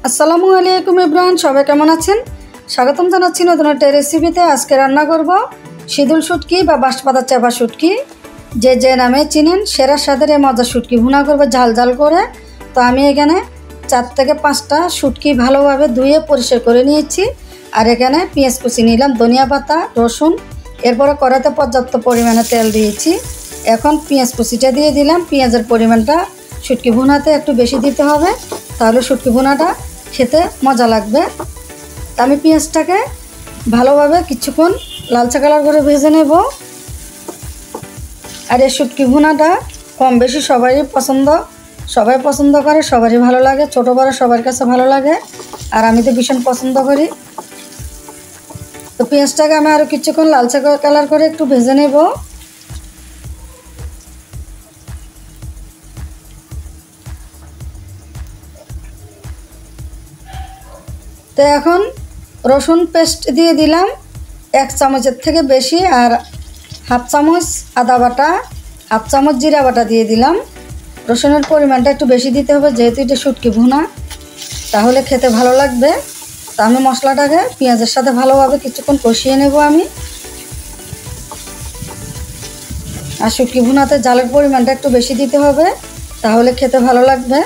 আসসালামু আলাইকুম এভরিওয়ান, সবাই কেমন আছেন? স্বাগতম জানাচ্ছি নতুন একটা রেসিপিতে। আজকে রান্না করব শীদুল শুটকি বা বাঁশপাতা চাপা শুটকি, যে নামে চিনেন। সেরা স্বাদের এই মজার শুটকি ভুনা করবো ঝাল ঝাল করে। তো আমি এখানে 4 থেকে 5টা শুটকি ভালোভাবে ধুয়ে পরিষ্কার করে নিয়েছি। আর এখানে পেঁয়াজ কুচি নিলাম, ধনিয়া পাতা, রসুন। এরপরে কড়াইতে পর্যাপ্ত পরিমাণে তেল দিয়েছি। এখন পেঁয়াজ কুচিটা দিয়ে দিলাম। পেঁয়াজের পরিমাণটা শুটকি ভুনাতে একটু বেশি দিতে হবে, তাহলে শুটকি ভুনাটা খেতে মজা লাগবে। আমি পেঁয়াজটাকে ভালোভাবে কিছুক্ষণ লালচে কালার করে ভেজে নেব। আর এই শুটকি ভুনাটা কম বেশি সবাই পছন্দ করে, সবারই ভালো লাগে, ছোটো বড়ো সবার কাছে ভালো লাগে। আর আমি তো ভীষণ পছন্দ করি। তো পেঁয়াজটাকে আমি আরও কিছুক্ষণ লালচে কালার করে একটু ভেজে নেব। তো এখন রসুন পেস্ট দিয়ে দিলাম 1 চামচের থেকে বেশি, আর 1/2 চামচ আদা বাটা, 1/2 চামচ জিরা বাটা দিয়ে দিলাম। রসুনের পরিমাণটা একটু বেশি দিতে হবে, যেহেতু এটা শুটকি ভুনা, তাহলে খেতে ভালো লাগবে। তো আমি মশলাটাকে পেঁয়াজের সাথে ভালোভাবে কিছুক্ষণ কষিয়ে নেব আমি। আর শুটকি ভুনাতে ঝালের পরিমাণটা একটু বেশি দিতে হবে, তাহলে খেতে ভালো লাগবে।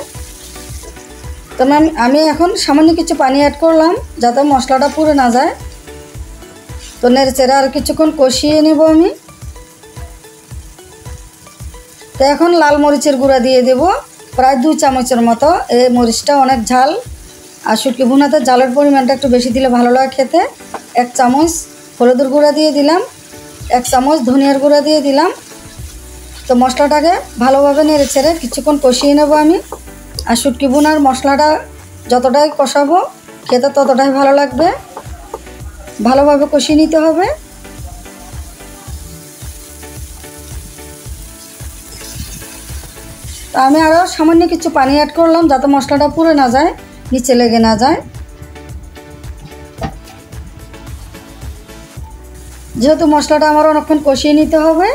তো আমি এখন সামান্য কিছু পানি অ্যাড করলাম, যাতে মশলাটা পুড়ে না যায়। তো নেড়েচেড়ে আর কিছুক্ষণ কষিয়ে নেব আমি। তো এখন লাল মরিচের গুঁড়া দিয়ে দেব প্রায় 2 চামচের মতো। এই মরিচটা অনেক ঝাল, আর শুটকি ভুনাতে ঝালের পরিমাণটা একটু বেশি দিলে ভালো লাগে খেতে। 1 চামচ হলুদের গুঁড়া দিয়ে দিলাম, 1 চামচ ধনিয়ার গুঁড়া দিয়ে দিলাম। তো মশলাটাকে ভালোভাবে নেড়েচেড়ে কিছুক্ষণ কষিয়ে নেব আমি। আর শুটকি ভুনার মশলাটা যতটাই কষাবো খেতে ততটাই ভালো লাগবে। ভালোভাবে কষিয়ে নিতে হবে। তো আমি আরও সামান্য কিছু পানি অ্যাড করলাম, যাতে মশলাটা পুড়ে না যায়, নিচে লেগে না যায়। যেহেতু মশলাটা আমার অনেকক্ষণ কষিয়ে নিতে হবে,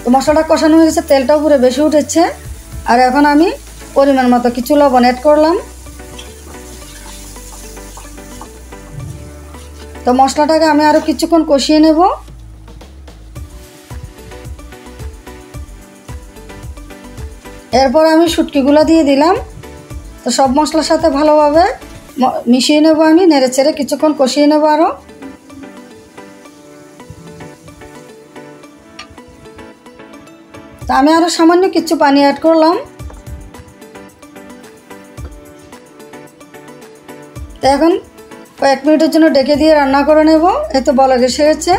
তো মশলাটা কষানো হয়ে গেছে, তেলটাও পুরো বেশি উঠেছে। আর এখন আমি পরিমাণ মতো কিছু লবণ অ্যাড করলাম। তো মশলাটাকে আমি আরও কিছুক্ষণ কষিয়ে নেব। এরপর আমি শুটকিগুলো দিয়ে দিলাম। তো সব মশলার সাথে ভালোভাবে মিশিয়ে নেব আমি, নেড়েচেড়ে কিছুক্ষণ কষিয়ে নেব আরও। তো আমি আরও সামান্য কিছু পানি অ্যাড করলাম। তো এখন কয়েক মিনিটের জন্য ঢেকে দিয়ে রান্না করে নেব। এতে বলক এসে গেছে।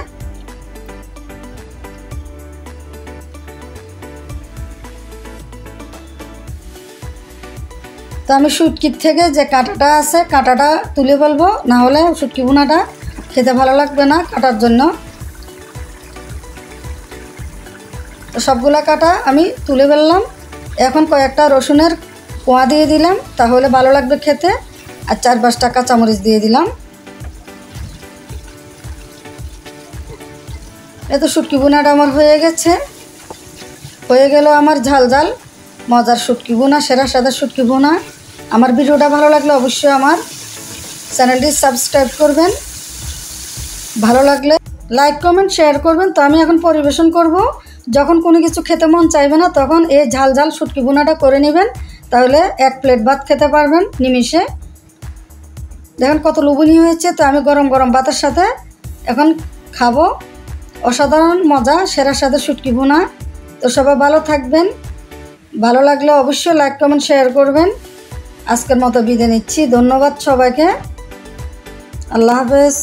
তো আমি শুটকির থেকে যে কাঁটাটা আছে, কাঁটাটা তুলে ফেলবো, না হলে শুটকি ভুনাটা খেতে ভালো লাগবে না কাটার জন্য। তো সবগুলা কাঁটা আমি তুলে ফেললাম। এখন কয়েকটা রসুনের কোয়া দিয়ে দিলাম, তাহলে ভালো লাগবে খেতে। আর 4-5টা কাঁচামরিচ দিয়ে দিলাম। এত শুটকি ভুনাটা আমার হয়ে গেছে। হয়ে গেল আমার ঝাল ঝাল মজার শুটকি ভুনা, সেরা স্বাদের শুটকি ভুনা। আমার ভিডিওটা ভালো লাগলে অবশ্যই আমার চ্যানেলটি সাবস্ক্রাইব করবেন। ভালো লাগলে লাইক কমেন্ট শেয়ার করবেন। তো আমি এখন পরিবেশন করব। যখন কোনো কিছু খেতে মন চাইবে না, তখন এই ঝাল ঝাল শুটকি ভুনাটা করে নেবেন, তাহলে 1 প্লেট ভাত খেতে পারবেন নিমিষে। দেখেন কত লোভনীয় হয়েছে। তো আমি গরম গরম ভাতের সাথে এখন খাবো। অসাধারণ মজা, সেরা স্বাদের শুটকি ভুনা। তো সবাই ভালো থাকবেন। ভালো লাগলে অবশ্যই লাইক কমেন্ট শেয়ার করবেন। আজকের মতো বিদায় নিচ্ছি। ধন্যবাদ সবাইকে। আল্লাহ হাফেজ।